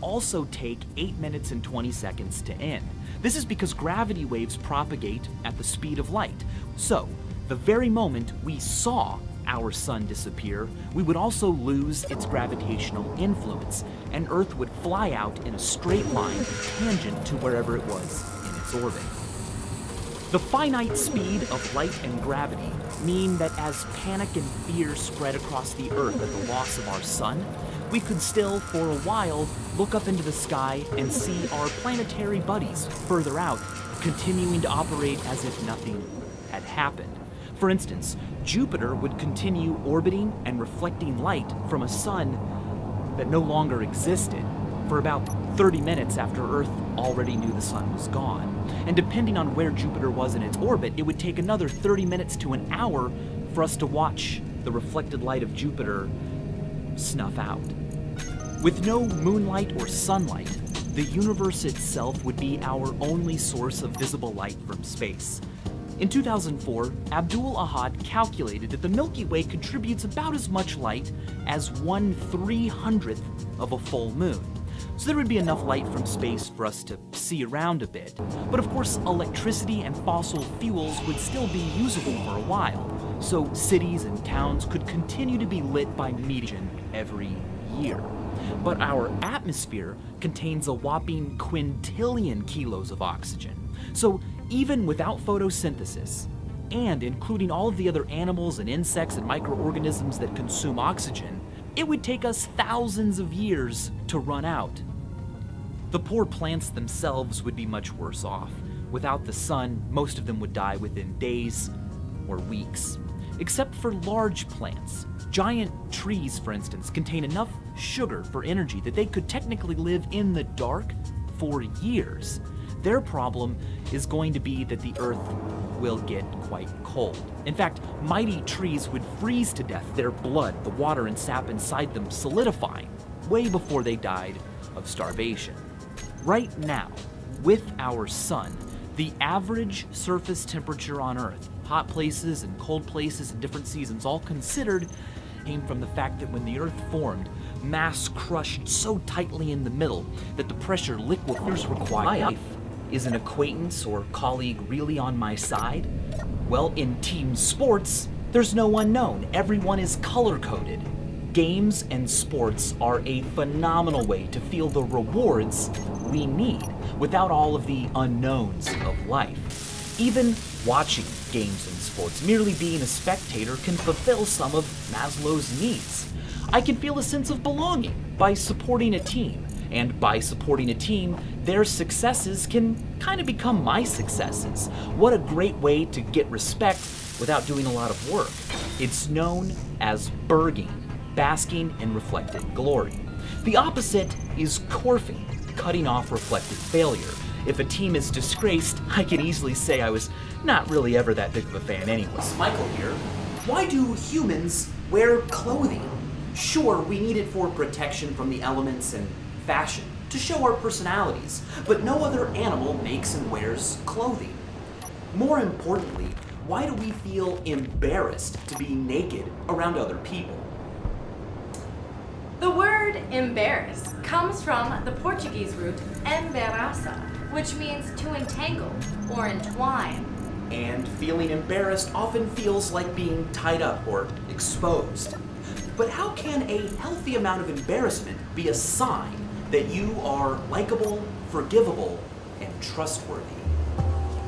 also take 8 minutes and 20 seconds to end. This is because gravity waves propagate at the speed of light. So, the very moment we saw our sun disappear, we would also lose its gravitational influence, and Earth would fly out in a straight line tangent to wherever it was in its orbit. The finite speed of light and gravity mean that as panic and fear spread across the Earth at the loss of our sun, we could still, for a while, look up into the sky and see our planetary buddies further out, continuing to operate as if nothing had happened. For instance, Jupiter would continue orbiting and reflecting light from a sun that no longer existed for about 30 minutes after Earth already knew the sun was gone. And depending on where Jupiter was in its orbit, it would take another 30 minutes to an hour for us to watch the reflected light of Jupiter snuff out. With no moonlight or sunlight, the universe itself would be our only source of visible light from space. In 2004, Abdul Ahad calculated that the Milky Way contributes about as much light as 1/300th of a full moon. So there would be enough light from space for us to see around a bit. But of course, electricity and fossil fuels would still be usable for a while, so cities and towns could continue to be lit by meteor every year. But our atmosphere contains a whopping quintillion kilos of oxygen. So even without photosynthesis, and including all of the other animals and insects and microorganisms that consume oxygen, it would take us thousands of years to run out. The poor plants themselves would be much worse off. Without the sun, most of them would die within days or weeks. Except for large plants. Giant trees, for instance, contain enough sugar for energy that they could technically live in the dark for years. Their problem is going to be that the Earth will get quite cold. In fact, mighty trees would freeze to death, their blood, the water and sap inside them solidifying, way before they died of starvation. Right now, with our sun, the average surface temperature on Earth, hot places and cold places in different seasons all considered, came from the fact that when the Earth formed, mass crushed so tightly in the middle that the pressure liquefers required. Is an acquaintance or colleague really on my side? Well, in team sports, there's no unknown. Everyone is color-coded. Games and sports are a phenomenal way to feel the rewards we need without all of the unknowns of life. Even watching games and sports, merely being a spectator, can fulfill some of Maslow's needs. I can feel a sense of belonging by supporting a team. And by supporting a team, their successes can kind of become my successes. What a great way to get respect without doing a lot of work. It's known as berging, basking in reflected glory. The opposite is corfing, cutting off reflected failure. If a team is disgraced, I can easily say I was not really ever that big of a fan anyways. Michael here. Why do humans wear clothing? Sure, we need it for protection from the elements and fashion, to show our personalities, but no other animal makes and wears clothing. More importantly, why do we feel embarrassed to be naked around other people? The word embarrass comes from the Portuguese root embaraça, which means to entangle or entwine. And feeling embarrassed often feels like being tied up or exposed. But how can a healthy amount of embarrassment be a sign that you are likable, forgivable, and trustworthy?